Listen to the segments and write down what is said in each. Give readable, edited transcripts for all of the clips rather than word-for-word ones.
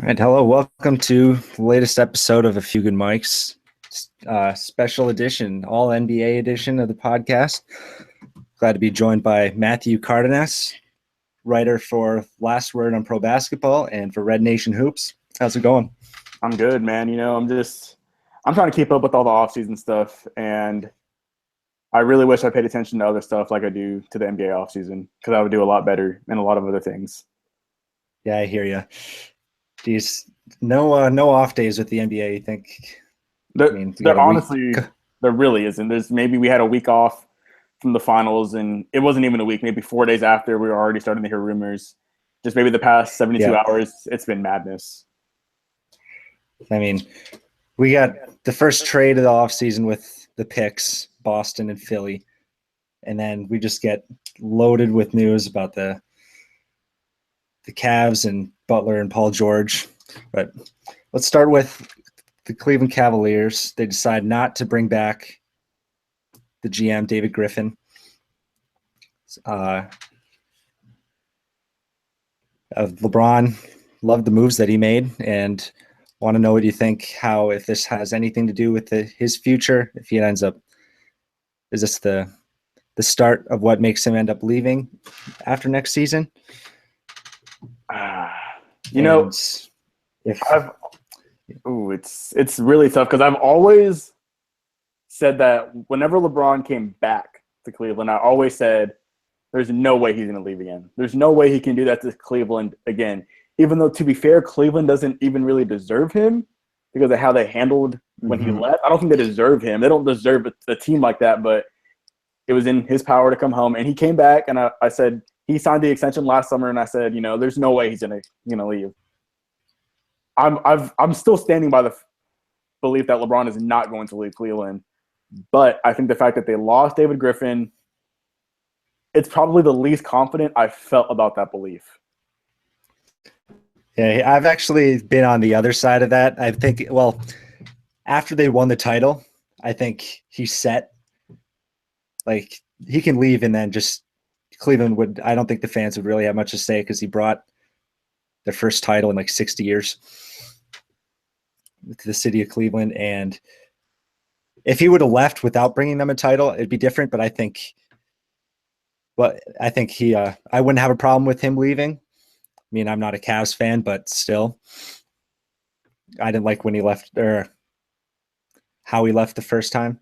All right, hello. Welcome to the latest episode of A Few Good Mics, special edition, all NBA edition of the podcast. Glad to be joined by Matthew Cardenas, writer for Last Word on Pro Basketball and for Red Nation Hoops. How's it going? I'm good, man. I'm trying to keep up with all the off-season stuff, and I really wish I paid attention to other stuff like I do to the NBA off-season because I would do a lot better in a lot of other things. Yeah, I hear you. Geez, no off days with the NBA. You think? There really isn't. Maybe we had a week off from the finals, and it wasn't even a week. Maybe 4 days after, we were already starting to hear rumors. Just maybe the past 72 hours, it's been madness. I mean, we got the first trade of the offseason with the picks, Boston and Philly, and then we just get loaded with news about the Cavs and Butler and Paul George. But let's start with the Cleveland Cavaliers. They decide not to bring back the GM David Griffin. LeBron loved the moves that he made and want to know what you think, if this has anything to do with his future, if he ends up, is this the start of what makes him end up leaving after next season? It's really tough because I've always said that whenever LeBron came back to Cleveland, I always said there's no way he's going to leave again. There's no way he can do that to Cleveland again. Even though, to be fair, Cleveland doesn't even really deserve him because of how they handled when he left. I don't think they deserve him. They don't deserve a team like that, but it was in his power to come home. And he came back, and I said he signed the extension last summer, and I said, there's no way he's gonna leave. I'm still standing by the belief that LeBron is not going to leave Cleveland, but I think the fact that they lost David Griffin, it's probably the least confident I felt about that belief. Yeah, I've actually been on the other side of that. I think, after they won the title, I think he's set. Like, he can leave and then just Cleveland would – I don't think the fans would really have much to say because he brought their first title in 60 years to the city of Cleveland. And if he would have left without bringing them a title, it'd be different. But I think he I wouldn't have a problem with him leaving. I mean, I'm not a Cavs fan, but still, I didn't like when he left or how he left the first time.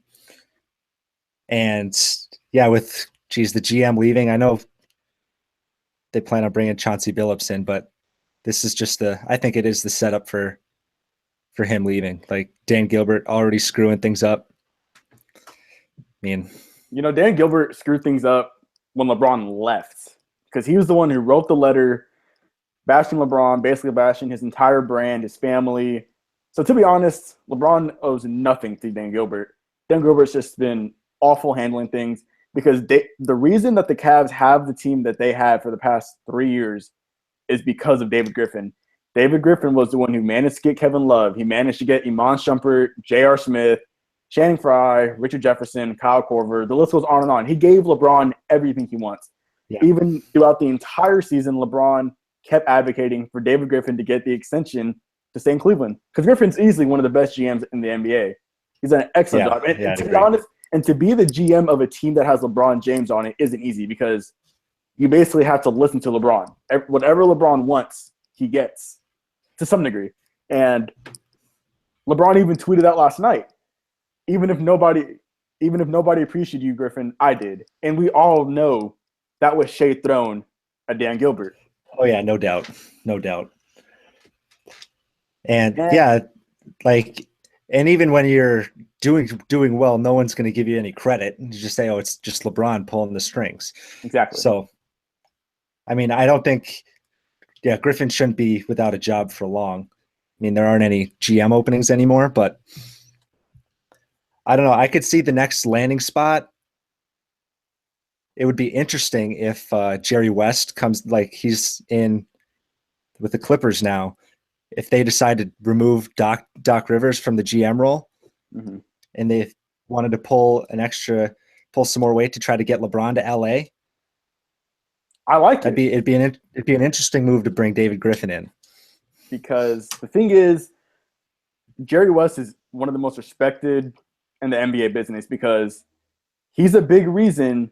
And yeah, with the GM leaving, I know they plan on bringing Chauncey Billups in, but this is just I think it is the setup for him leaving. Like Dan Gilbert already screwing things up. I mean, Dan Gilbert screwed things up when LeBron left because he was the one who wrote the letter bashing LeBron, basically bashing his entire brand, his family. So to be honest, LeBron owes nothing to Dan Gilbert. Dan Gilbert's just been awful handling things because the reason that the Cavs have the team that they had for the past 3 years is because of David Griffin. David Griffin was the one who managed to get Kevin Love. He managed to get Iman Shumpert, J.R. Smith, Channing Frye, Richard Jefferson, Kyle Korver. The list goes on and on. He gave LeBron everything he wants. Yeah. Even throughout the entire season, LeBron kept advocating for David Griffin to get the extension to stay in Cleveland because Griffin's easily one of the best GMs in the NBA. He's done an excellent job. And to be honest, and to be the GM of a team that has LeBron James on it isn't easy because you basically have to listen to LeBron. Whatever LeBron wants, he gets to some degree. And LeBron even tweeted out last night, even if nobody appreciated you, Griffin, I did. And we all know that was shade thrown at Dan Gilbert. Oh, yeah, no doubt. No doubt. And and even when you're doing well, no one's going to give you any credit. You just say, it's just LeBron pulling the strings. Exactly. So, I mean, I don't think Griffin shouldn't be without a job for long. I mean, there aren't any GM openings anymore, but I don't know. I could see the next landing spot. It would be interesting if Jerry West comes, he's in with the Clippers now. If they decide to remove Doc Rivers from the GM role, and they wanted to pull some more weight to try to get LeBron to LA, I like it. It'd be an interesting move to bring David Griffin in. because the thing is, Jerry West is one of the most respected in the NBA business because he's a big reason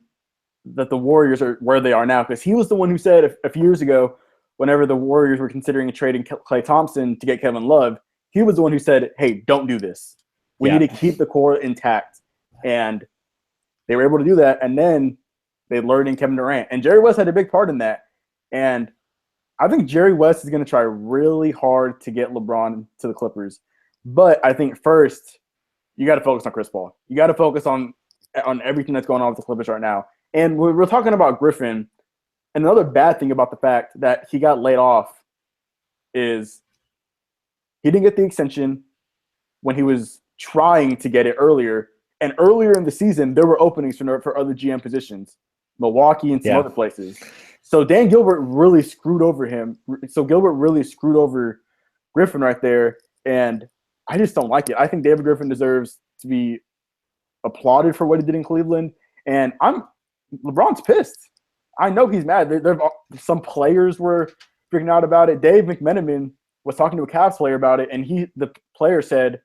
that the Warriors are where they are now. Because he was the one who said a few years ago, whenever the Warriors were considering trading Klay Thompson to get Kevin Love, he was the one who said, hey, don't do this. We need to keep the core intact. And they were able to do that. And then they lured in Kevin Durant. And Jerry West had a big part in that. And I think Jerry West is going to try really hard to get LeBron to the Clippers. But I think first, you got to focus on Chris Paul. You got to focus on everything that's going on with the Clippers right now. And we're talking about Griffin. And another bad thing about the fact that he got laid off is he didn't get the extension when he was trying to get it earlier. And earlier in the season, there were openings for other GM positions, Milwaukee and some other places. So Dan Gilbert really screwed over him. So Gilbert really screwed over Griffin right there. And I just don't like it. I think David Griffin deserves to be applauded for what he did in Cleveland. And LeBron's pissed. I know he's mad. Some players were freaking out about it. Dave McMenamin was talking to a Cavs player about it, and the player said,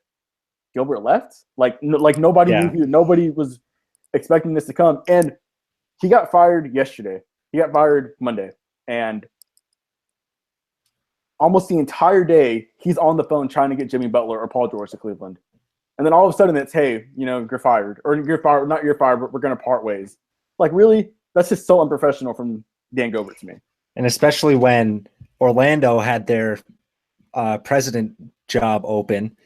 Gilbert left? Like nobody knew. Nobody was expecting this to come. And he got fired yesterday. He got fired Monday. And almost the entire day, he's on the phone trying to get Jimmy Butler or Paul George to Cleveland. And then all of a sudden it's, hey, you're fired. Or you're fired, not you're fired, but we're going to part ways. Like, really? That's just so unprofessional from Dan Gilbert to me. And especially when Orlando had their president job open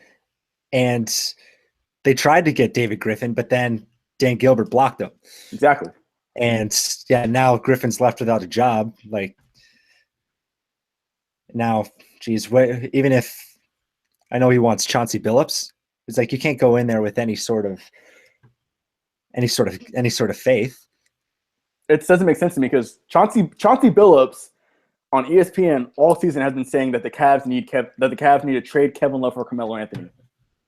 and they tried to get David Griffin, but then Dan Gilbert blocked them. Exactly. And now Griffin's left without a job. Like, now, geez, even if I know he wants Chauncey Billups, it's like you can't go in there with any sort of faith. It doesn't make sense to me because Chauncey Billups on ESPN all season has been saying that the Cavs need to trade Kevin Love for Carmelo Anthony.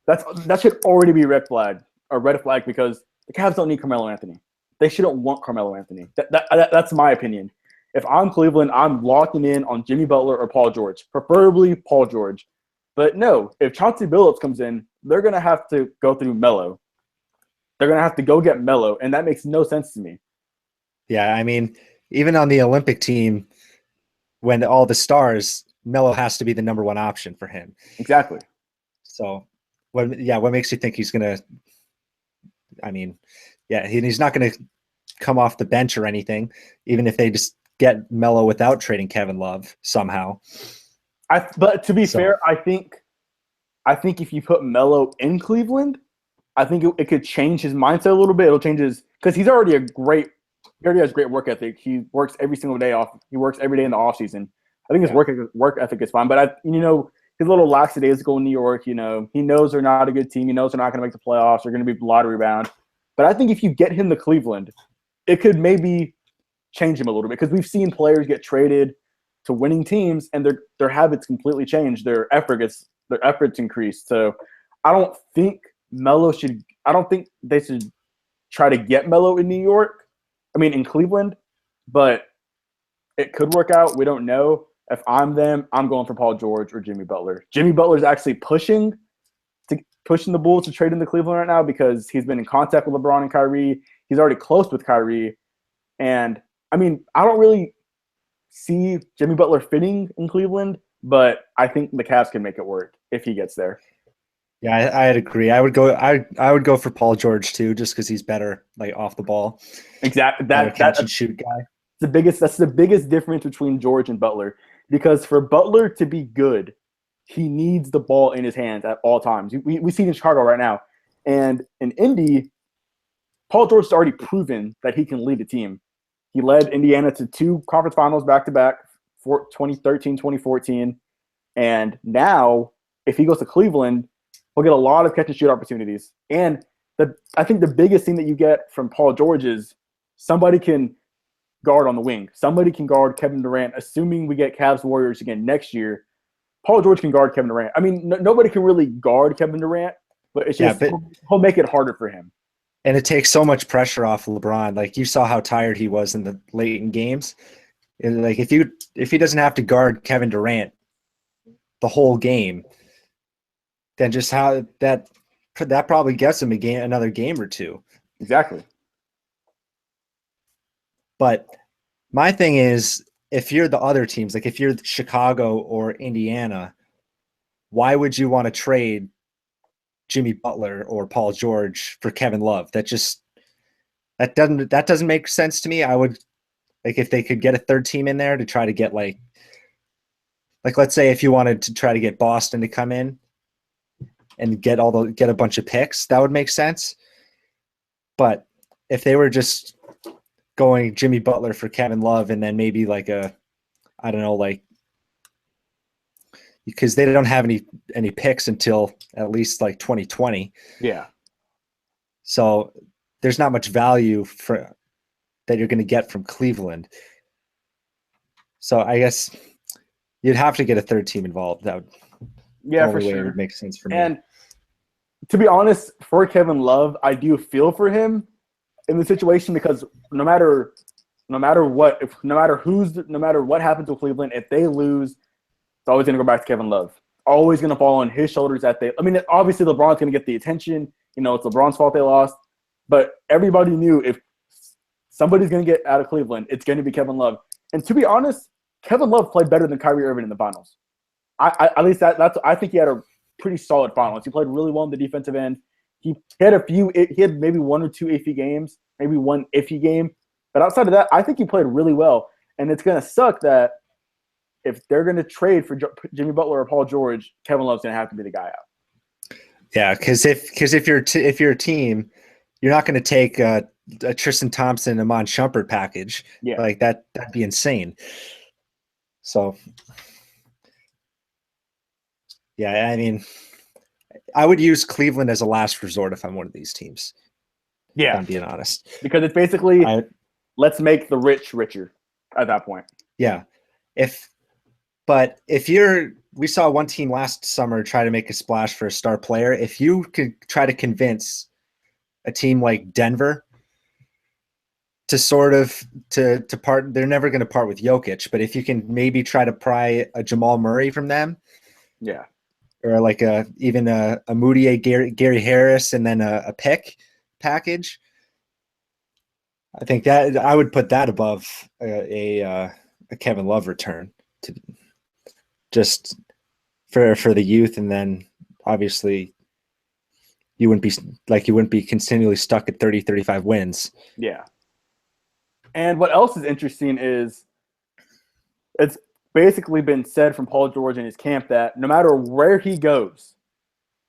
That should already be a red flag because the Cavs don't need Carmelo Anthony. They shouldn't want Carmelo Anthony. That's my opinion. If I'm Cleveland, I'm locking in on Jimmy Butler or Paul George, preferably Paul George. But no, if Chauncey Billups comes in, they're going to have to go through Melo. They're going to have to go get Melo, and that makes no sense to me. Yeah, I mean, even on the Olympic team, when all the stars, Melo has to be the number one option for him. Exactly. So, what makes you think he's going to – I mean, yeah, he's not going to come off the bench or anything, even if they just get Melo without trading Kevin Love somehow. But to be fair, I think if you put Melo in Cleveland, I think it could change his mindset a little bit. It'll change because he already has great work ethic. He works every single day off. He works every day in the off season. I think his work ethic is fine. But his little lackadaisical in New York. He knows they're not a good team. He knows they're not going to make the playoffs. They're going to be lottery bound. But I think if you get him to Cleveland, it could maybe change him a little bit because we've seen players get traded to winning teams and their habits completely change. Their efforts increase. So I don't think they should try to get Melo in New York. I mean, in Cleveland, but it could work out. We don't know. If I'm them, I'm going for Paul George or Jimmy Butler. Jimmy Butler's actually pushing the Bulls to trade into Cleveland right now because he's been in contact with LeBron and Kyrie. He's already close with Kyrie. And, I mean, I don't really see Jimmy Butler fitting in Cleveland, but I think the Cavs can make it work if he gets there. Yeah, I'd agree. I would go for Paul George too, just because he's better, like off the ball. Exactly. Catch and shoot guy. That's the biggest difference between George and Butler. Because for Butler to be good, he needs the ball in his hands at all times. We see it in Chicago right now. And in Indy, Paul George has already proven that he can lead a team. He led Indiana to 2 conference finals back-to-back, 2013, 2014. And now, if he goes to Cleveland, he'll get a lot of catch-and-shoot opportunities. And I think the biggest thing that you get from Paul George is somebody can guard on the wing. Somebody can guard Kevin Durant, assuming we get Cavs Warriors again next year. Paul George can guard Kevin Durant. I mean, nobody can really guard Kevin Durant, but it's just he'll make it harder for him. And it takes so much pressure off LeBron. Like, you saw how tired he was in the late in games. And like, if he doesn't have to guard Kevin Durant, the whole game, then just how that probably gets him another game or two. Exactly. But my thing is, if you're the other teams, like if you're Chicago or Indiana, why would you want to trade Jimmy Butler or Paul George for Kevin Love? That doesn't make sense to me. I would, like, if they could get a third team in there to try to get like let's say if you wanted to try to get Boston to come in and get a bunch of picks, that would make sense. But if they were just going Jimmy Butler for Kevin Love and then maybe like because they don't have any picks until at least like 2020. Yeah. So there's not much value that you're going to get from Cleveland. So I guess you'd have to get a third team involved. That would, for sure, it would make sense for me. And to be honest, for Kevin Love, I do feel for him in the situation because no matter what happens to Cleveland, if they lose, it's always going to go back to Kevin Love. Always going to fall on his shoulders. Obviously LeBron's going to get the attention. It's LeBron's fault they lost. But everybody knew if somebody's going to get out of Cleveland, it's going to be Kevin Love. And to be honest, Kevin Love played better than Kyrie Irving in the finals. At least I think he had a pretty solid finals. He played really well in the defensive end. He had maybe one or two iffy games, maybe one iffy game. But outside of that, I think he played really well. And it's going to suck that if they're going to trade for Jimmy Butler or Paul George, Kevin Love's going to have to be the guy out. Yeah, because if you're a team, you're not going to take a Tristan Thompson, Iman Shumpert package. Yeah, like that'd be insane. So, yeah, I mean, I would use Cleveland as a last resort if I'm one of these teams. Yeah, if I'm being honest, because it's basically let's make the rich richer at that point. Yeah, we saw one team last summer try to make a splash for a star player. If you could try to convince a team like Denver to sort of to part, they're never going to part with Jokic, but if you can maybe try to pry a Jamal Murray from them, yeah, or like even a Moody, Gary Harris, and then a pick package, I think that I would put that above a Kevin Love return to just for the youth, and then obviously you wouldn't be continually stuck at 30, 35 wins. Yeah. And what else is interesting is it's basically been said from Paul George and his camp that no matter where he goes,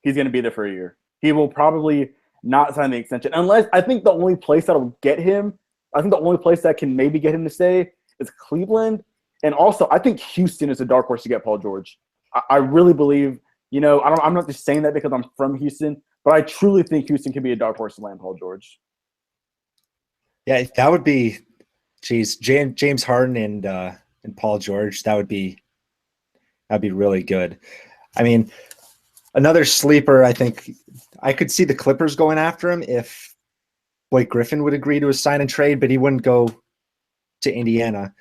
he's going to be there for a year. He will probably not sign the extension unless I think the only place that will get him, I think the only place that can maybe get him to stay is Cleveland. And also, I think Houston is a dark horse to get Paul George. I really believe, I'm not just saying that because I'm from Houston, but I truly think Houston can be a dark horse to land Paul George. Yeah, that would be, James Harden and Paul George. That'd be really good. I mean, another sleeper. I think I could see the Clippers going after him if Blake Griffin would agree to a sign and trade, but he wouldn't go to Indiana.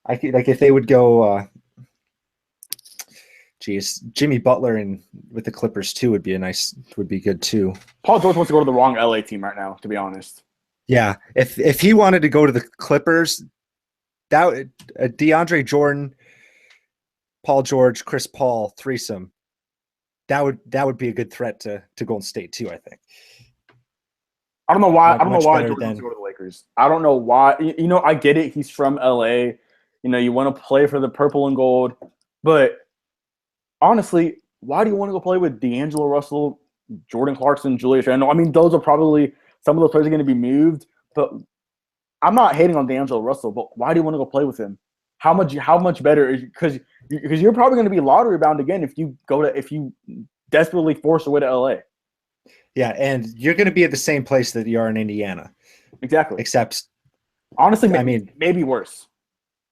I could, like, if they would go, Jimmy Butler and with the Clippers too would be good too. Paul George wants to go to the wrong LA team right now, to be honest. Yeah, if he wanted to go to the Clippers, that DeAndre Jordan, Paul George, Chris Paul threesome, that would be a good threat to Golden State too, I think. I don't know why Jordan wants to go to the Lakers. I don't know why. I get it. He's from LA. You want to play for the purple and gold, but honestly, why do you want to go play with D'Angelo Russell, Jordan Clarkson, Julius Randle? I mean, those are probably some of those players are going to be moved, but I'm not hating on D'Angelo Russell, but why do you want to go play with him? How much better is because you're probably going to be lottery bound again if you desperately force your way to LA. Yeah, and you're going to be at the same place that you are in Indiana. Exactly. Except, honestly, maybe worse.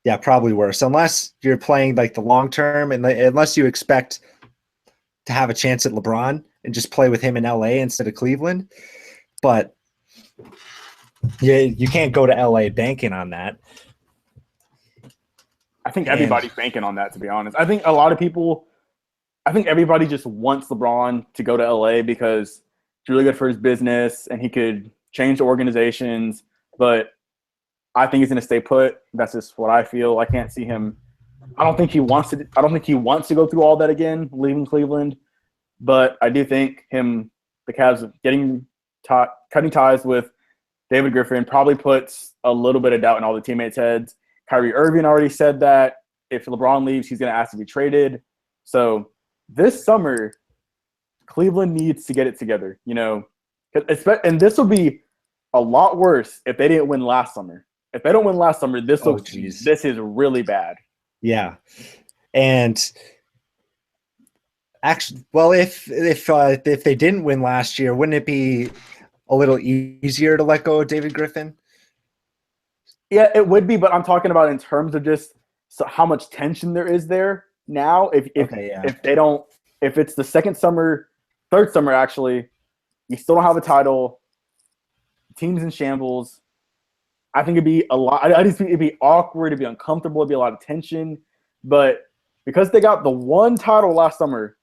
Yeah, probably worse. Unless you're playing like the long term, and unless you expect to have a chance at LeBron and just play with him in LA instead of Cleveland. But yeah, you can't go to LA banking on that. I think everybody's banking on that, to be honest. I think a lot of people I think everybody just wants LeBron to go to LA because it's really good for his business and he could change the organizations. But I think he's going to stay put. That's just what I feel. I can't see him. I don't think he wants to. I don't think he wants to go through all that again, leaving Cleveland. But I do think the Cavs cutting ties with David Griffin probably puts a little bit of doubt in all the teammates' heads. Kyrie Irving already said that if LeBron leaves, he's going to ask to be traded. So this summer, Cleveland needs to get it together. And this will be a lot worse if they didn't win last summer. If they don't win last summer, this is really bad. Yeah, and actually, well, if they didn't win last year, wouldn't it be a little easier to let go of David Griffin? Yeah, it would be, but I'm talking about in terms of just how much tension there is there now. If it's the third summer actually, you still don't have a title, team's in shambles. I think it'd be a lot. I just think it'd be awkward, it'd be uncomfortable, it'd be a lot of tension. But because they got the one title last summer,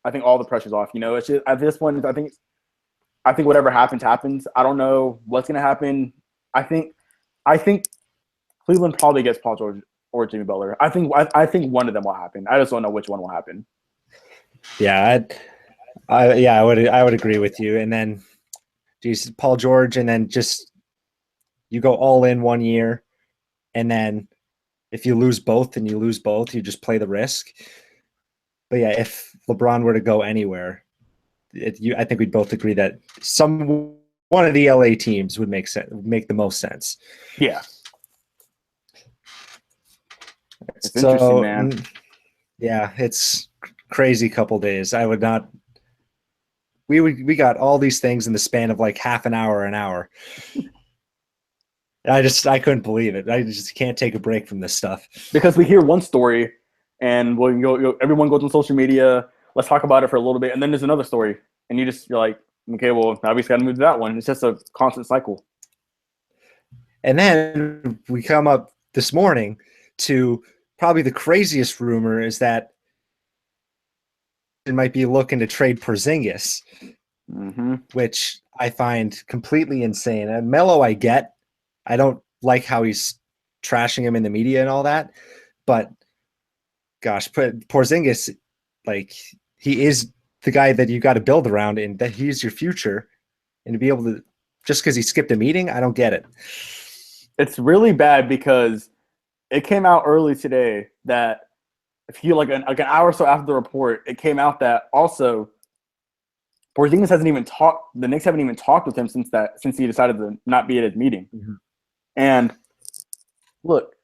I think all the pressure's off. It's just, at this point, I think whatever happens. I don't know what's gonna happen. I think Cleveland probably gets Paul George or Jimmy Butler. I think one of them will happen. I just don't know which one will happen. Yeah, I would agree with you. And then, geez, Paul George, and then just you go all in 1 year, and then if you lose both, you just play the risk. But yeah, if LeBron were to go anywhere, I think we'd both agree that one of the LA teams would make the most sense. Yeah. It's interesting, man. Yeah, it's crazy couple days. I would not. We got all these things in the span of like half an hour. I couldn't believe it. I just can't take a break from this stuff. Because we hear one story, and everyone goes on social media. Let's talk about it for a little bit, and then there's another story, and you're like, okay, well, now we just got to move to that one. It's just a constant cycle. And then we come up this morning to probably the craziest rumor is that it might be looking to trade Porzingis, which I find completely insane. And Melo, I get. I don't like how he's trashing him in the media and all that, but gosh, Porzingis, like, he is the guy that you got to build around, and that he's your future. And to be able to, just because he skipped a meeting, I don't get it. It's really bad because it came out early today that if you like an hour or so after the report, it came out that also Porzingis hasn't even talked. The Knicks haven't even talked with him since he decided to not be at his meeting. Mm-hmm. And look,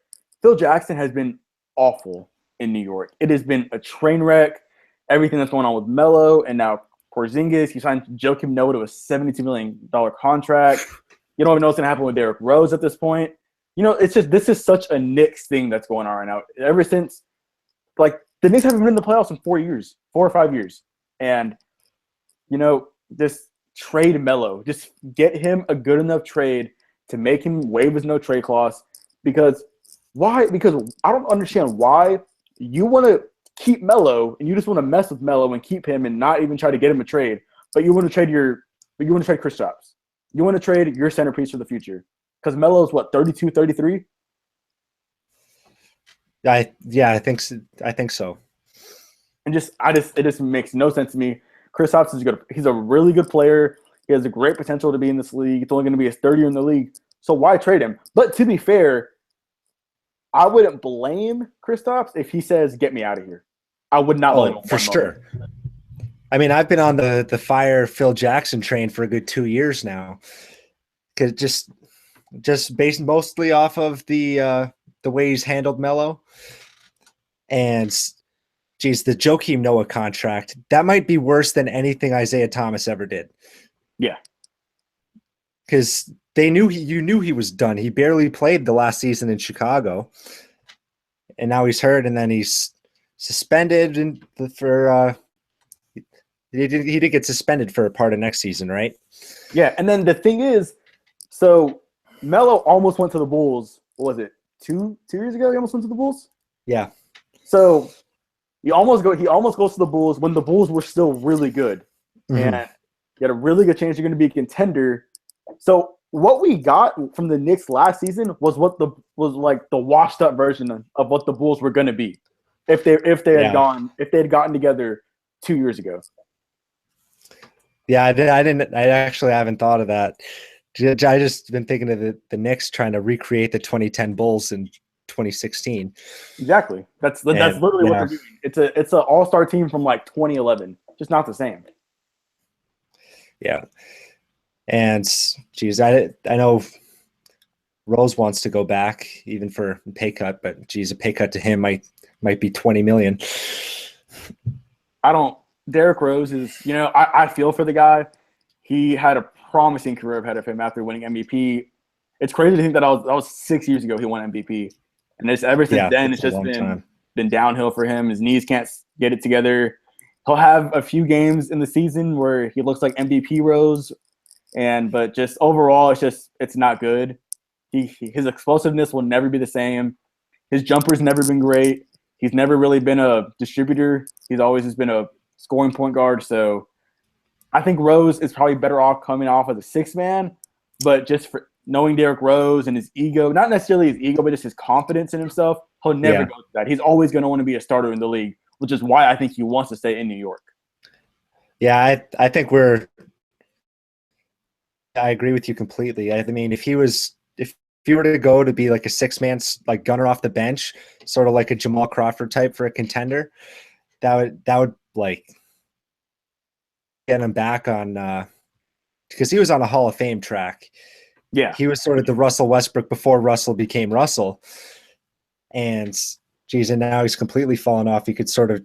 Phil Jackson has been awful in New York. It has been a train wreck. Everything that's going on with Melo and now Porzingis. He signed Joakim Noah to a $72 million contract. You don't even know what's going to happen with Derrick Rose at this point. It's just this is such a Knicks thing that's going on right now. Ever since, like, the Knicks haven't been in the playoffs in 4 or 5 years. And, just trade Melo. Just get him a good enough trade to make him waive his no trade clause. Because why? Because I don't understand why you want to keep Melo and you just want to mess with Melo and keep him and not even try to get him a trade. But you want to trade Kristaps. You want to trade your centerpiece for the future. Because Melo's what, 32, 33? I think so. And it just makes no sense to me. Kristaps is good. He's a really good player. He has a great potential to be in this league. It's only going to be his third year in the league. So why trade him? But to be fair, I wouldn't blame Kristaps if he says, "Get me out of here." I would not blame him for sure. I mean, I've been on the fire Phil Jackson train for a good 2 years now. Cause just based mostly off of the way he's handled Melo. And geez, the Joakim Noah contract, that might be worse than anything Isaiah Thomas ever did. Yeah. Because you knew he was done. He barely played the last season in Chicago. And now he's hurt, and then he's suspended he did get suspended for a part of next season, right? Yeah, and then the thing is, so Melo almost went to the Bulls. What was it? 2 years ago he almost went to the Bulls? Yeah. So He almost goes to the Bulls when the Bulls were still really good, and you had a really good chance you're going to be a contender. So what we got from the Knicks last season was like the washed up version of what the Bulls were going to be if they had gotten together 2 years ago. Yeah, I actually haven't thought of that. I just been thinking of the Knicks trying to recreate the 2010 Bulls in 2016. Exactly. That's literally what they're doing. It's an all-star team from like 2011. Just not the same. Yeah. And geez, I know Rose wants to go back even for a pay cut, but geez, a pay cut to him might be 20 million. Derrick Rose is, I feel for the guy. He had a promising career ahead of him after winning MVP. It's crazy to think that was 6 years ago he won MVP. And ever since then, it's just been downhill for him. His knees can't get it together. He'll have a few games in the season where he looks like MVP Rose, but just overall, it's not good. His explosiveness will never be the same. His jumper's never been great. He's never really been a distributor. He's always just been a scoring point guard. So I think Rose is probably better off coming off as a sixth man, but just for knowing Derrick Rose and his ego, not necessarily his ego, but just his confidence in himself, he'll never go to that. He's always going to want to be a starter in the league, which is why I think he wants to stay in New York. Yeah, I think I agree with you completely. I mean, if he were to go to be like a six-man, like gunner off the bench, sort of like a Jamal Crawford type for a contender, that would like get him back on because he was on a Hall of Fame track. Yeah, he was sort of the Russell Westbrook before Russell became Russell, and geez, and now he's completely fallen off. He could sort of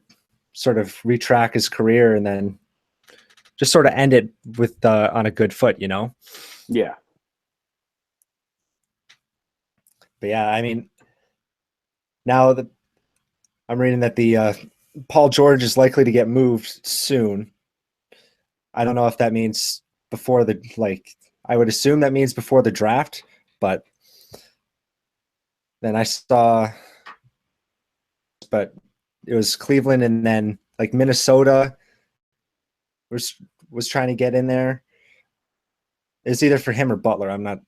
retrack his career and then just sort of end it with on a good foot, Yeah. But yeah, I mean, now that I'm reading that the Paul George is likely to get moved soon. I don't know if that means before I would assume that means before the draft, but then I saw, but it was Cleveland and then like Minnesota was trying to get in there. It's either for him or Butler. I'm not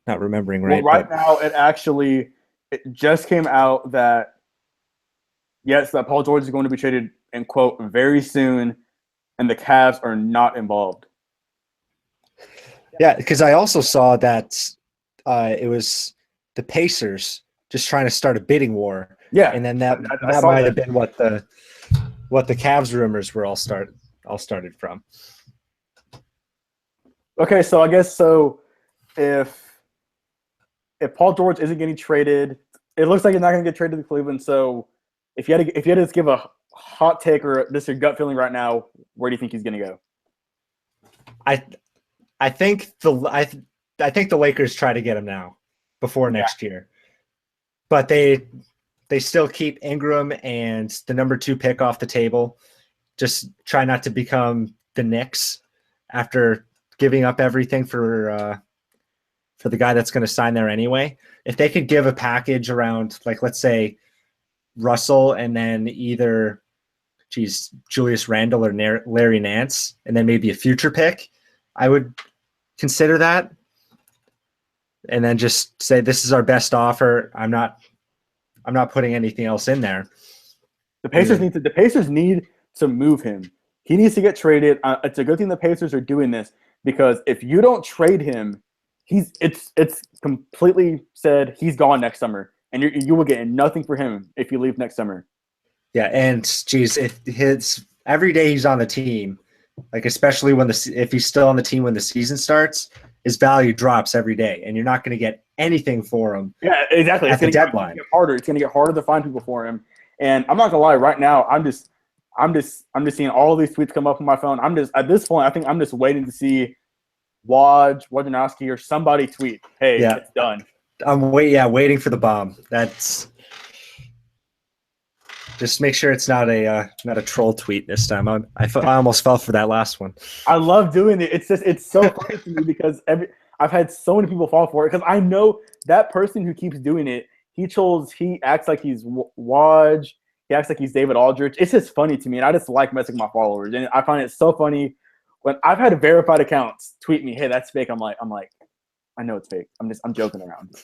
remembering right. Well, now it just came out that that Paul George is going to be traded, and quote, very soon, and the Cavs are not involved. Yeah, because I also saw that it was the Pacers just trying to start a bidding war. Yeah, and then that might have been what the Cavs rumors were all started from. Okay, so I guess if Paul George isn't getting traded, it looks like he's not going to get traded to Cleveland. So if you had to give a hot take or just your gut feeling right now, where do you think he's going to go? I think the Lakers try to get him now before next year, but they still keep Ingram and the number 2 pick off the table. Just try not to become the Knicks after giving up everything for the guy that's going to sign there anyway. If they could give a package around, like, let's say Russell and then either Julius Randle or Larry Nance, and then maybe a future pick, I would consider that. And then just say, this is our best offer. I'm not putting anything else in there. The Pacers need to move him. He needs to get traded. It's a good thing the Pacers are doing this, because if you don't trade him, it's completely said he's gone next summer, and you will get nothing for him if you leave next summer. Yeah, and if every day he's on the team, like especially if he's still on the team when the season starts, his value drops every day, and you're not going to get anything for him. Yeah, exactly. At the deadline, get harder. It's going to get harder to find people for him. And I'm not gonna lie, right now I'm just seeing all these tweets come up on my phone. At this point, I think I'm just waiting to see Wojnarowski or somebody tweet, "Hey, it's done." I'm waiting for the bomb. That's just make sure it's not a troll tweet this time. I almost fell for that last one. I love doing it. It's so funny to me because I've had so many people fall for it, because I know that person who keeps doing it He acts like he's Waj. He acts like he's David Aldridge. It's just funny to me, and I just like messing with my followers. And I find it so funny when I've had verified accounts tweet me, "Hey, that's fake." I'm like, I know it's fake. I'm joking around.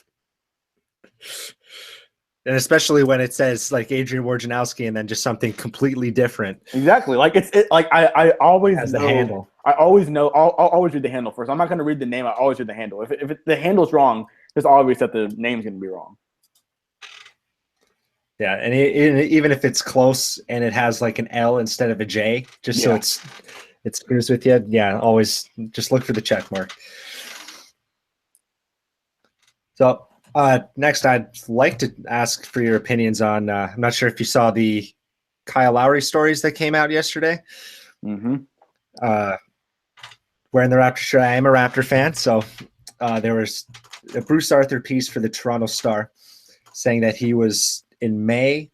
And especially when it says like Adrian Wojnarowski and then just something completely different. Exactly. Like I always As know the handle. I always know. I'll always read the handle first. I'm not going to read the name. I always read the handle. If the handle's wrong, it's obvious that the name's going to be wrong. Yeah, and even if it's close and it has like an L instead of a J, just so it screws with you. Yeah, always just look for the check mark. So next, I'd like to ask for your opinions on. I'm not sure if you saw the Kyle Lowry stories that came out yesterday. Mm-hmm. Wearing the Raptor shirt. I am a Raptor fan, so there was a Bruce Arthur piece for the Toronto Star saying that he was in May.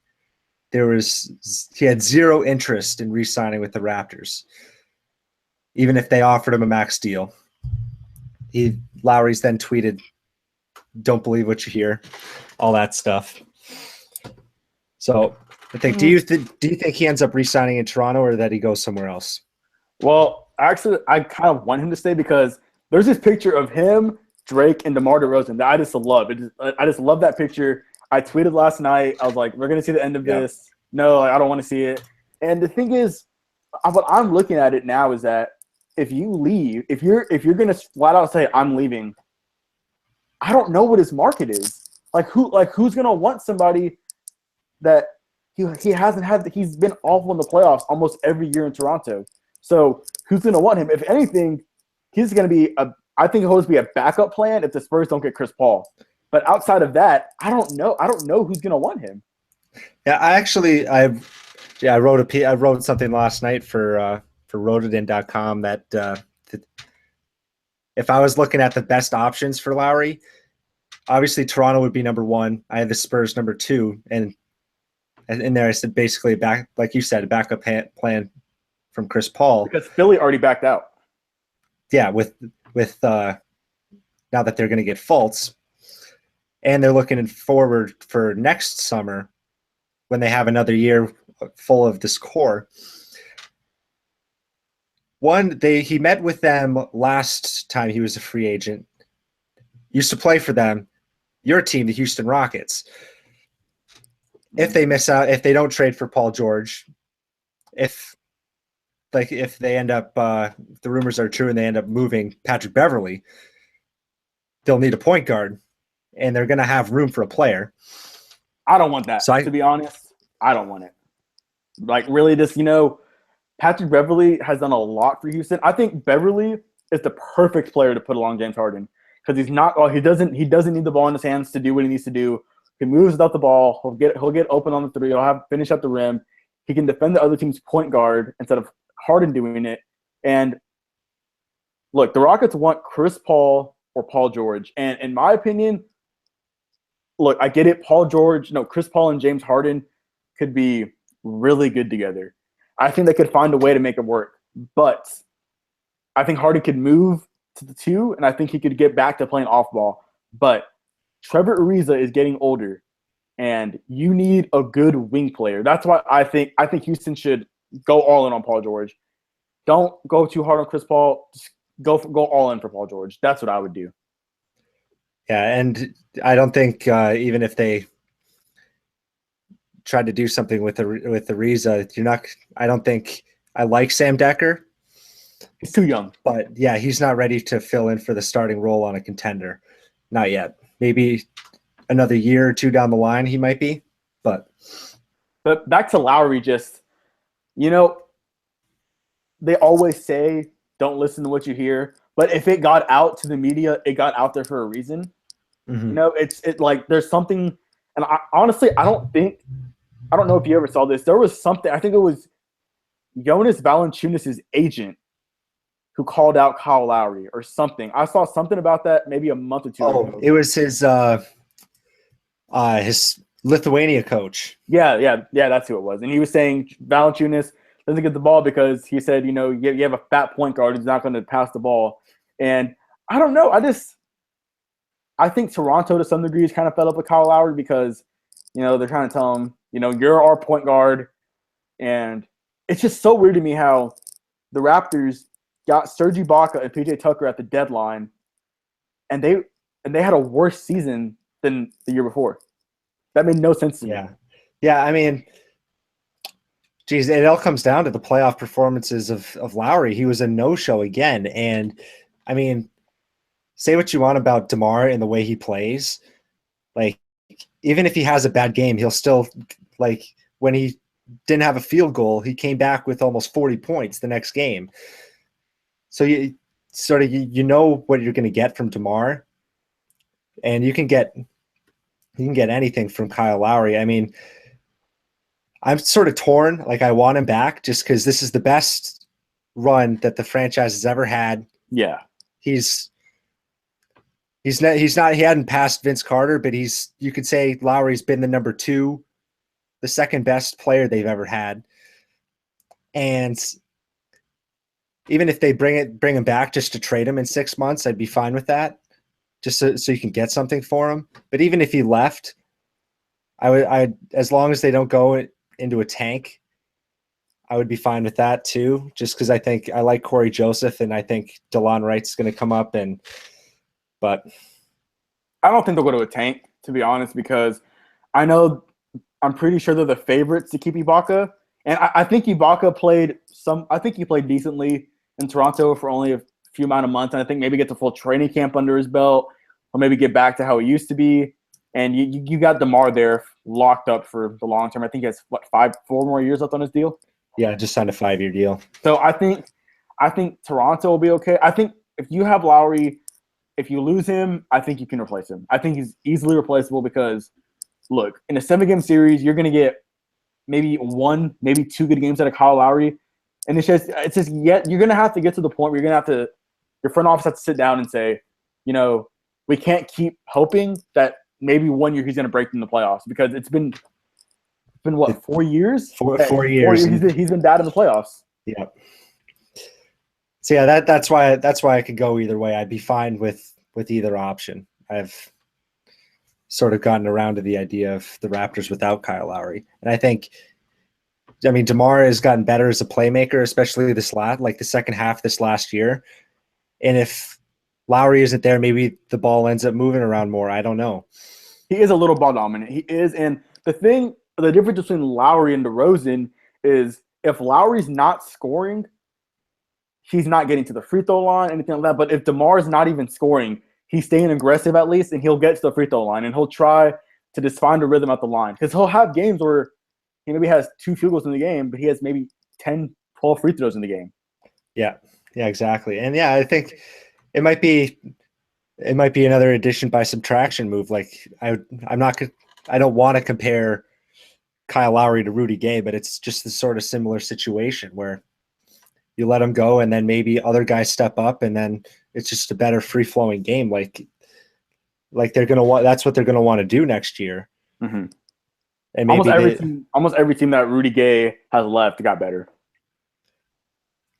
He had zero interest in re-signing with the Raptors, even if they offered him a max deal. Lowry's then tweeted, "Don't believe what you hear," all that stuff. So I think, do you think he ends up re-signing in Toronto or that he goes somewhere else? Well, actually, I kind of want him to stay because there's this picture of him, Drake, and DeMar DeRozan that I just love. I just love that picture. I tweeted last night. I was like, "We're gonna see the end of this." No, I don't want to see it. And the thing is, what I'm looking at it now is that if you leave, if you're gonna flat out say I'm leaving, I don't know what his market is. Who's gonna want somebody that he hasn't had? He's been awful in the playoffs almost every year in Toronto. So who's gonna want him? If anything, he's gonna be I think he'll just be a backup plan if the Spurs don't get Chris Paul. But outside of that, I don't know. I don't know who's gonna want him. Yeah, I wrote something last night for Rotodin.com that if I was looking at the best options for Lowry, obviously Toronto would be number one. I had the Spurs number two, and in there I said basically like you said, a backup plan from Chris Paul because Philly already backed out. Yeah, with now that they're going to get Fultz, and they're looking forward for next summer when they have another year full of this core. He met with them last time he was a free agent. Used to play for them, your team, the Houston Rockets. If they miss out, if they don't trade for Paul George, if they end up, the rumors are true and they end up moving Patrick Beverley, they'll need a point guard, and they're going to have room for a player. I don't want that. So to be honest, I don't want it. Like, really, just, Patrick Beverley has done a lot for Houston. I think Beverley is the perfect player to put along James Harden because he doesn't need the ball in his hands to do what he needs to do. He moves without the ball. He'll get open on the three. He'll finish at the rim. He can defend the other team's point guard instead of Harden doing it. And look, the Rockets want Chris Paul or Paul George. And in my opinion, look, I get it. Chris Paul and James Harden could be really good together. I think they could find a way to make it work. But I think Harden could move to the two, and I think he could get back to playing off ball. But Trevor Ariza is getting older, and you need a good wing player. That's why I think Houston should go all in on Paul George. Don't go too hard on Chris Paul. Just go all in for Paul George. That's what I would do. Yeah, and I don't think even if they tried to do something with Ariza, I don't think I like Sam Decker. He's too young. But yeah, he's not ready to fill in for the starting role on a contender. Not yet. Maybe another year or two down the line he might be. But back to Lowry, just, they always say don't listen to what you hear. But if it got out to the media, it got out there for a reason. Mm-hmm. It's like there's something, and honestly, I don't know if you ever saw this. There was something, I think it was Jonas Valanciunas' agent who called out Kyle Lowry or something. I saw something about that maybe a month or two ago. It was his Lithuania coach. Yeah, that's who it was. And he was saying Valanciunas doesn't get the ball because he said, you have a fat point guard who's not going to pass the ball. And I don't know. I think Toronto to some degree is kind of fed up with Kyle Lowry because, they're trying to tell him, you're our point guard. And it's just so weird to me how the Raptors got Serge Ibaka and PJ Tucker at the deadline, and they had a worse season than the year before. That made no sense to me. Yeah. I mean, geez, it all comes down to the playoff performances of Lowry. He was a no-show again, and I mean, say what you want about DeMar and the way he plays, like even if he has a bad game, he'll still when he didn't have a field goal, he came back with almost 40 points the next game. So you know what you're going to get from DeMar, and you can get anything from Kyle Lowry. I mean, I'm sort of torn. Like, I want him back just because this is the best run that the franchise has ever had. Yeah, he hadn't passed Vince Carter, but you could say Lowry's been the number 2, the second best player they've ever had. And even if they bring him back just to trade him in 6 months, I'd be fine with that, just so you can get something for him. But even if he left, I as long as they don't go into a tank, I would be fine with that too, just because I like Corey Joseph, and I think DeLon Wright's going to come up. But I don't think they'll go to a tank, to be honest, because I'm pretty sure they're the favorites to keep Ibaka. And I think Ibaka played decently in Toronto for only a few amount of months. And I think maybe get the full training camp under his belt, or maybe get back to how it used to be. And you got DeMar there locked up for the long term. I think he has 4 more years left on his deal. Yeah, just signed a 5-year deal. So I think Toronto will be okay. I think if you have Lowry, if you lose him, I think you can replace him. I think he's easily replaceable because, look, in a 7-game series, you're going to get maybe 1, maybe 2 good games out of Kyle Lowry. And it's just yet you're going to have to get to the point where your front office has to sit down and say, we can't keep hoping that maybe 1 year he's going to break in the playoffs, because it's been what, 4 years? 4 years. He's been bad in the playoffs. Yeah. So yeah, that's why I could go either way. I'd be fine with either option. I've sort of gotten around to the idea of the Raptors without Kyle Lowry, and I think, DeMar has gotten better as a playmaker, especially the second half this last year. And if Lowry isn't there, maybe the ball ends up moving around more. I don't know. He is a little ball dominant. He is, and the difference between Lowry and DeRozan is if Lowry's not scoring, he's not getting to the free throw line, anything like that. But if DeMar's not even scoring, he's staying aggressive at least, and he'll get to the free throw line, and he'll try to just find a rhythm at the line. Because he'll have games where he maybe has 2 field goals in the game, but he has maybe 10, 12 free throws in the game. Yeah, exactly. And yeah, I think it might be another addition by subtraction move. Like, I don't want to compare Kyle Lowry to Rudy Gay, but it's just the sort of similar situation where you let him go, and then maybe other guys step up, and then it's just a better free flowing game. Like they're gonna want. That's what they're gonna want to do next year. Mm-hmm. And maybe almost every team that Rudy Gay has left got better.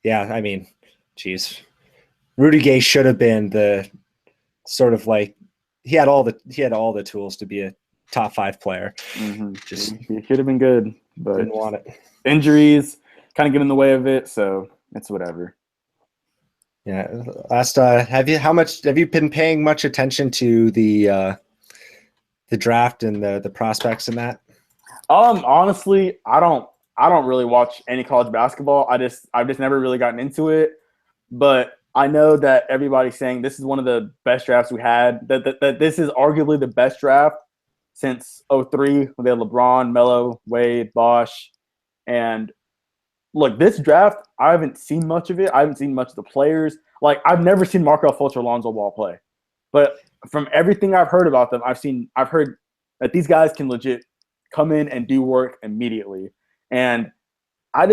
Yeah, I mean, geez, Rudy Gay should have been the sort of he had all the tools to be a top 5 player. Mm-hmm. He should have been good, but didn't want it. Injuries kind of get in the way of it, so it's whatever. Yeah. Last, have you been paying much attention to the draft and the prospects in that? Honestly, I don't really watch any college basketball. I've just never really gotten into it. But I know that everybody's saying this is one of the best drafts we had. That this is arguably the best draft since 2003 when they had LeBron, Melo, Wade, Bosh. And look, this draft, I haven't seen much of it. I haven't seen much of the players. I've never seen Markelle Fultz or Lonzo Ball play. But from everything I've heard about them, I've heard that these guys can legit come in and do work immediately. And I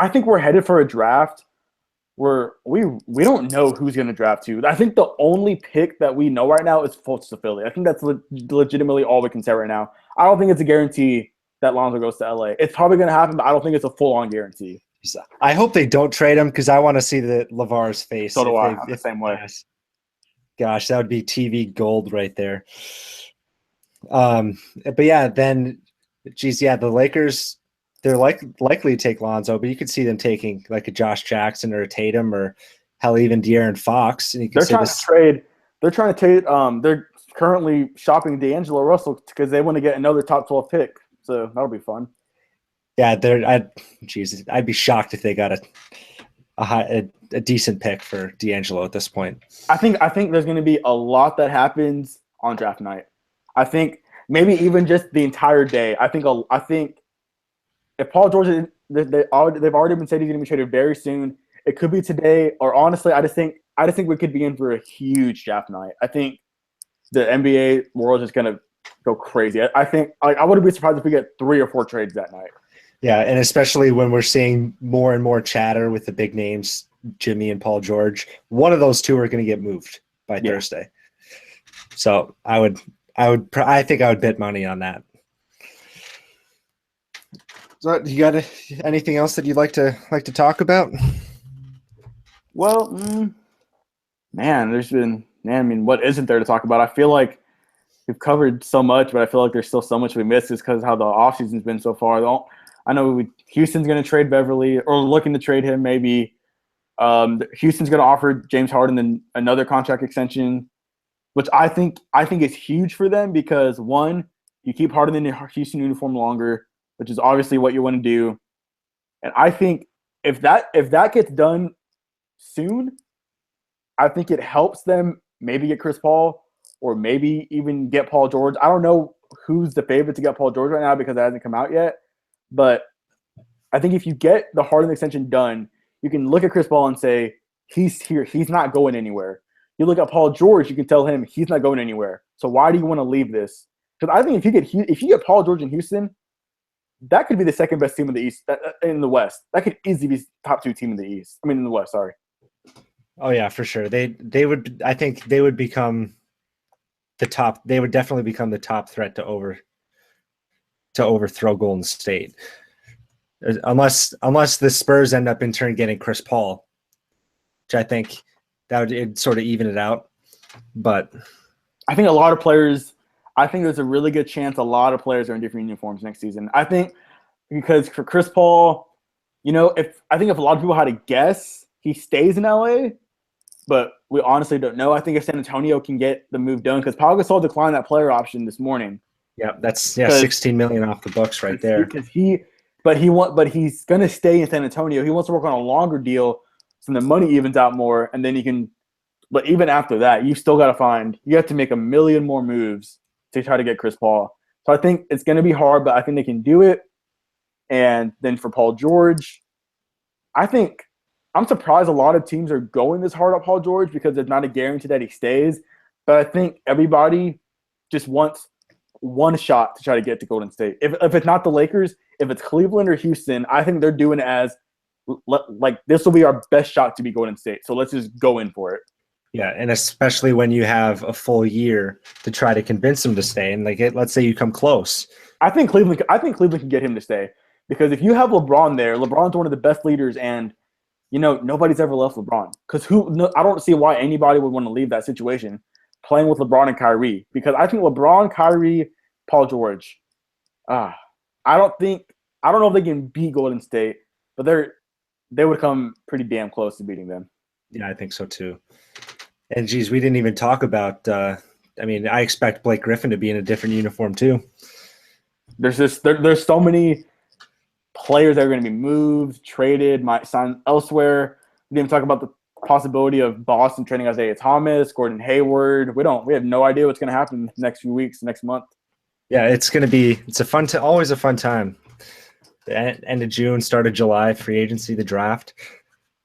think we're headed for a draft where we don't know who's going to draft to. I think the only pick that we know right now is Fultz to Philly. I think that's legitimately all we can say right now. I don't think it's a guarantee that Lonzo goes to LA. It's probably going to happen, but I don't think it's a full-on guarantee. I hope they don't trade him, because I want to see the LeVar's face. So do I. The same way. Gosh, that would be TV gold right there. But yeah, then, geez, yeah, the Lakers, they're likely to take Lonzo, but you could see them taking like a Josh Jackson or a Tatum or hell, even De'Aaron Fox. And you could They're trying to trade. They're trying to trade. They're currently shopping D'Angelo Russell because they want to get another top 12 pick. So that'll be fun. Yeah, I'd be shocked if they got a decent pick for D'Angelo at this point. I think there's going to be a lot that happens on draft night. I think maybe even just the entire day. I think if Paul George, they've already been said he's going to be traded very soon. It could be today, or honestly, I just think we could be in for a huge draft night. I think the NBA world is going to go crazy. I think I wouldn't be surprised if we get 3 or 4 trades that night. Yeah, and especially when we're seeing more and more chatter with the big names, Jimmy and Paul George. One of those two are going to get moved by Thursday. So I think I would bet money on that. So you got anything else that you'd like to talk about? Well, what isn't there to talk about? I feel like we've covered so much, but I feel like there's still so much we missed just because of how the offseason's been so far. I know Houston's going to trade Beverly or looking to trade him maybe. Houston's going to offer James Harden another contract extension, which I think is huge for them because, one, you keep Harden in your Houston uniform longer, which is obviously what you want to do. And I think if that gets done soon, I think it helps them maybe get Chris Paul or maybe even get Paul George. I don't know who's the favorite to get Paul George right now because it hasn't come out yet. But I think if you get the Harden extension done, you can look at Chris Paul and say, he's here. He's not going anywhere. You look at Paul George, you can tell him he's not going anywhere. So why do you want to leave this? Because I think if you get Paul George in Houston, that could be the second best team in the East, in the West. That could easily be top 2 team in the East. I mean, in the West, sorry. Oh yeah, for sure. They would. I think they would become the top. They would definitely become the top threat to overthrow Golden State, unless the Spurs end up in turn getting Chris Paul, which I think that would sort of even it out. But I think a lot of players. I think there's a really good chance a lot of players are in different uniforms next season. I think because for Chris Paul, if a lot of people had to guess, he stays in LA. But we honestly don't know. I think if San Antonio can get the move done, because Pau Gasol declined that player option this morning. Yeah, that's $16 million off the books right there. Because he's gonna stay in San Antonio. He wants to work on a longer deal, so the money evens out more, and then he can. But even after that, you still got to you have to make 1 million more moves to try to get Chris Paul. So I think it's gonna be hard, but I think they can do it. And then for Paul George, I think. I'm surprised a lot of teams are going this hard on Paul George because there's not a guarantee that he stays. But I think everybody just wants one shot to try to get to Golden State. If it's not the Lakers, if it's Cleveland or Houston, I think they're doing it as like this will be our best shot to be Golden State. So let's just go in for it. Yeah, and especially when you have a full year to try to convince him to stay. And let's say you come close. I think Cleveland can get him to stay because if you have LeBron there, LeBron's one of the best leaders and nobody's ever left LeBron because I don't see why anybody would want to leave that situation playing with LeBron and Kyrie because I think LeBron, Kyrie, Paul George. I don't know if they can beat Golden State, but they would come pretty damn close to beating them. Yeah, I think so too. And geez, we didn't even talk about. I expect Blake Griffin to be in a different uniform too. There's so many players that are going to be moved, traded, might sign elsewhere. We didn't even talk about the possibility of Boston trading Isaiah Thomas, Gordon Hayward. We have no idea what's going to happen the next few weeks, next month. Yeah, it's always a fun time. The end of June, start of July, free agency, the draft.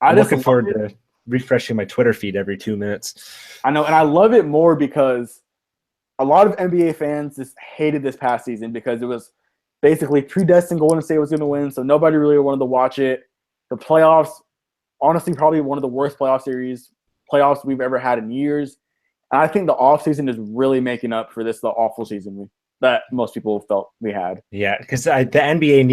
I'm looking forward to refreshing my Twitter feed every 2 minutes. I know, and I love it more because a lot of NBA fans just hated this past season because it was basically predestined Golden State was going to win, so nobody really wanted to watch it. The playoffs, honestly, probably one of the worst playoffs we've ever had in years. And I think the offseason is really making up for the awful season that most people felt we had. Yeah, because the NBA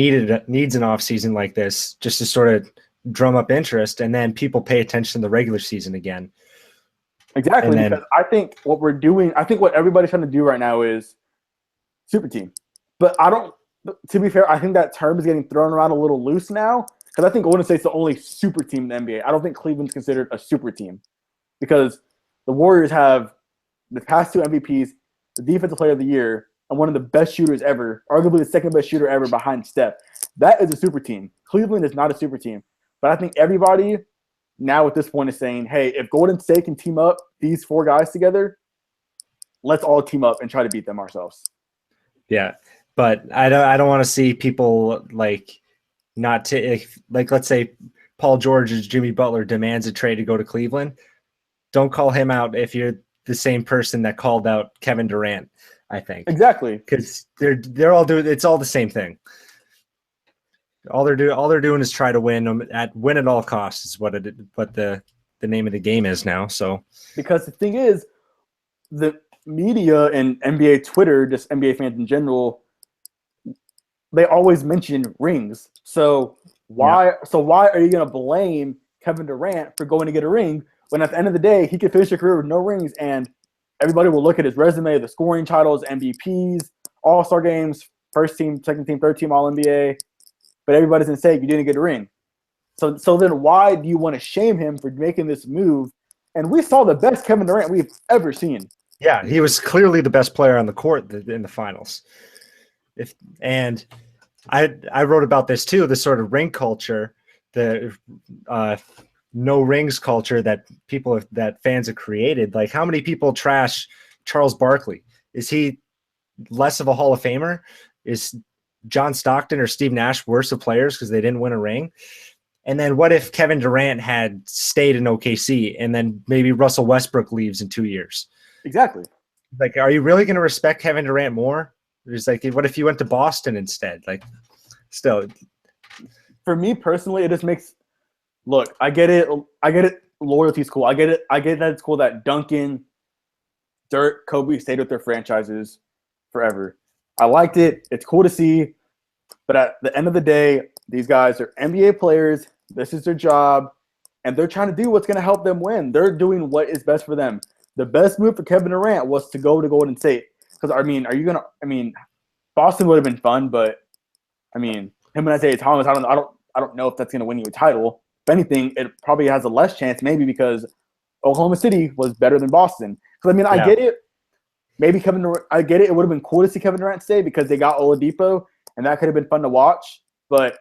needs an offseason like this just to sort of drum up interest, and then people pay attention to the regular season again. Exactly, because I think what everybody's trying to do right now is super team. But to be fair, I think that term is getting thrown around a little loose now because I think Golden State's the only super team in the NBA. I don't think Cleveland's considered a super team because the Warriors have the past 2 MVPs, the Defensive Player of the Year, and one of the best shooters ever, arguably the second best shooter ever behind Steph. That is a super team. Cleveland is not a super team. But I think everybody now at this point is saying, hey, if Golden State can team up these 4 guys together, let's all team up and try to beat them ourselves. Yeah, but I don't want to see people like let's say Paul George's Jimmy Butler demands a trade to go to Cleveland. Don't call him out if you're the same person that called out Kevin Durant. I think exactly because they're all doing it's all the same thing. All they're doing is try to win at all costs is what the name of the game is now. So because the thing is, the media and NBA Twitter, just NBA fans in general, they always mention rings. So why are you going to blame Kevin Durant for going to get a ring when at the end of the day he could finish a career with no rings and everybody will look at his resume, the scoring titles, MVPs, All-Star games, first team, second team, third team All-NBA, but everybody's going to say you didn't get a ring. So then why do you want to shame him for making this move? And we saw the best Kevin Durant we've ever seen. Yeah, he was clearly the best player on the court in the finals. And I wrote about this too, the sort of ring culture, the no rings culture that fans have created. Like, how many people trash Charles Barkley? Is he less of a Hall of Famer? Is John Stockton or Steve Nash worse of players because they didn't win a ring? And then what if Kevin Durant had stayed in OKC and then maybe Russell Westbrook leaves in 2 years? Exactly. Like, are you really going to respect Kevin Durant more? It's like, what if you went to Boston instead? Like, still. For me personally, it just makes – look, I get it. Loyalty's cool. I get it. I get that it's cool that Duncan, Dirk, Kobe stayed with their franchises forever. I liked it. It's cool to see. But at the end of the day, these guys are NBA players. This is their job. And they're trying to do what's going to help them win. They're doing what is best for them. The best move for Kevin Durant was to go to Golden State. Because, Boston would have been fun, but, him and Isaiah Thomas, I don't know if that's going to win you a title. If anything, it probably has a less chance maybe because Oklahoma City was better than Boston. Because, I get it. Maybe I get it. It would have been cool to see Kevin Durant stay because they got Oladipo, and that could have been fun to watch. But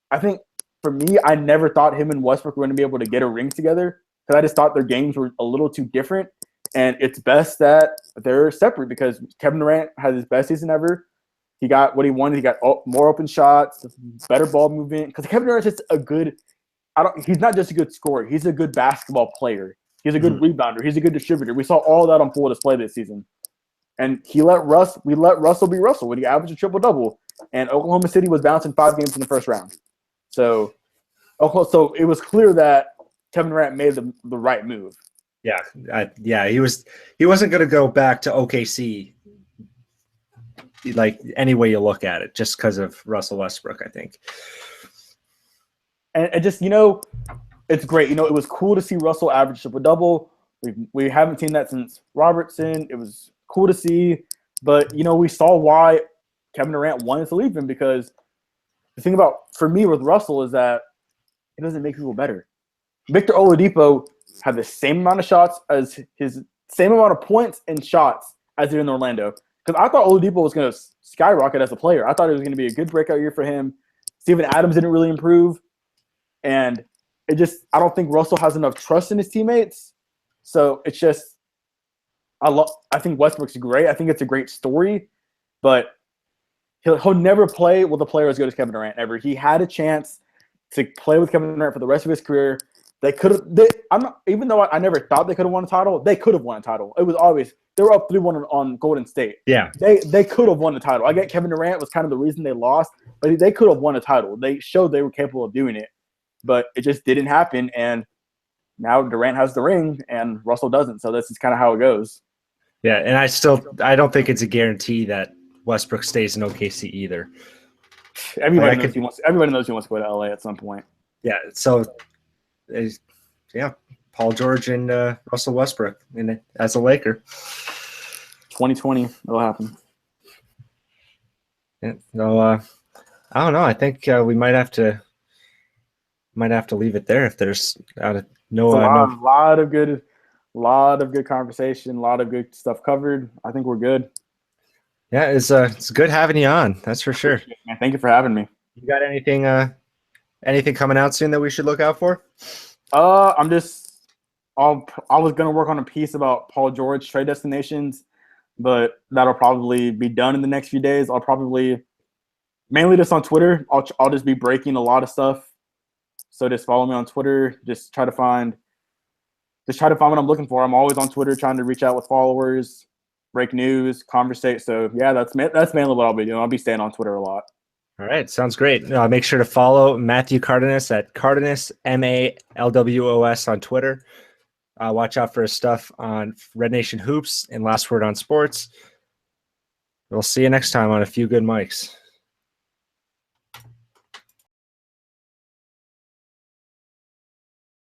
I think, for me, I never thought him and Westbrook were going to be able to get a ring together because I just thought their games were a little too different. And it's best that they're separate because Kevin Durant had his best season ever. He got what he wanted. He got more open shots, better ball movement. Because Kevin Durant's just a good – he's not just a good scorer. He's a good basketball player. He's a good rebounder. He's a good distributor. We saw all that on full display this season. And we let Russell be Russell when he averaged a triple-double. And Oklahoma City was bouncing 5 games in the first round. So it was clear that Kevin Durant made the right move. Yeah, he wasn't going to go back to OKC, like any way you look at it, just because of Russell Westbrook, I think. And just it's great. It was cool to see Russell average triple-double. We haven't seen that since Robertson. It was cool to see, but we saw why Kevin Durant wanted to leave him because the thing for me with Russell is that it doesn't make people better. Victor Oladipo had the same amount of shots as his same amount of points and shots as he did in Orlando. Because I thought Oladipo was going to skyrocket as a player. I thought it was going to be a good breakout year for him. Steven Adams didn't really improve. And I don't think Russell has enough trust in his teammates. So it's just, I think Westbrook's great. I think it's a great story. But he'll never play with a player as good as Kevin Durant ever. He had a chance to play with Kevin Durant for the rest of his career. They could have. Even though I never thought they could have won a title, they could have won a title. It was obvious they were up 3-1 on Golden State. Yeah, they could have won the title. I get Kevin Durant was kind of the reason they lost, but they could have won a title. They showed they were capable of doing it, but it just didn't happen. And now Durant has the ring, and Russell doesn't. So this is kind of how it goes. Yeah, and I don't think it's a guarantee that Westbrook stays in OKC either. Everybody knows he wants to go to LA at some point. Yeah, so Paul George and Russell Westbrook as a Laker. 2020, it'll happen. Yeah, so I don't know. I think we might have to leave it there if there's a lot of good conversation, a lot of good stuff covered. I think we're good. Yeah, it's good having you on. That's for sure. Man, thank you for having me. You got anything coming out soon that we should look out for? I was gonna work on a piece about Paul George trade destinations, but that'll probably be done in the next few days. I'll probably mainly just on Twitter. I'll just be breaking a lot of stuff. So just follow me on Twitter. Just try to find what I'm looking for. I'm always on Twitter trying to reach out with followers, break news, conversate. So yeah, that's mainly what I'll be doing. I'll be staying on Twitter a lot. All right, sounds great. Make sure to follow Matthew Cardenas at Cardenas MALWOS on Twitter. Watch out for his stuff on Red Nation Hoops and Last Word on Sports. We'll see you next time on A Few Good Mics.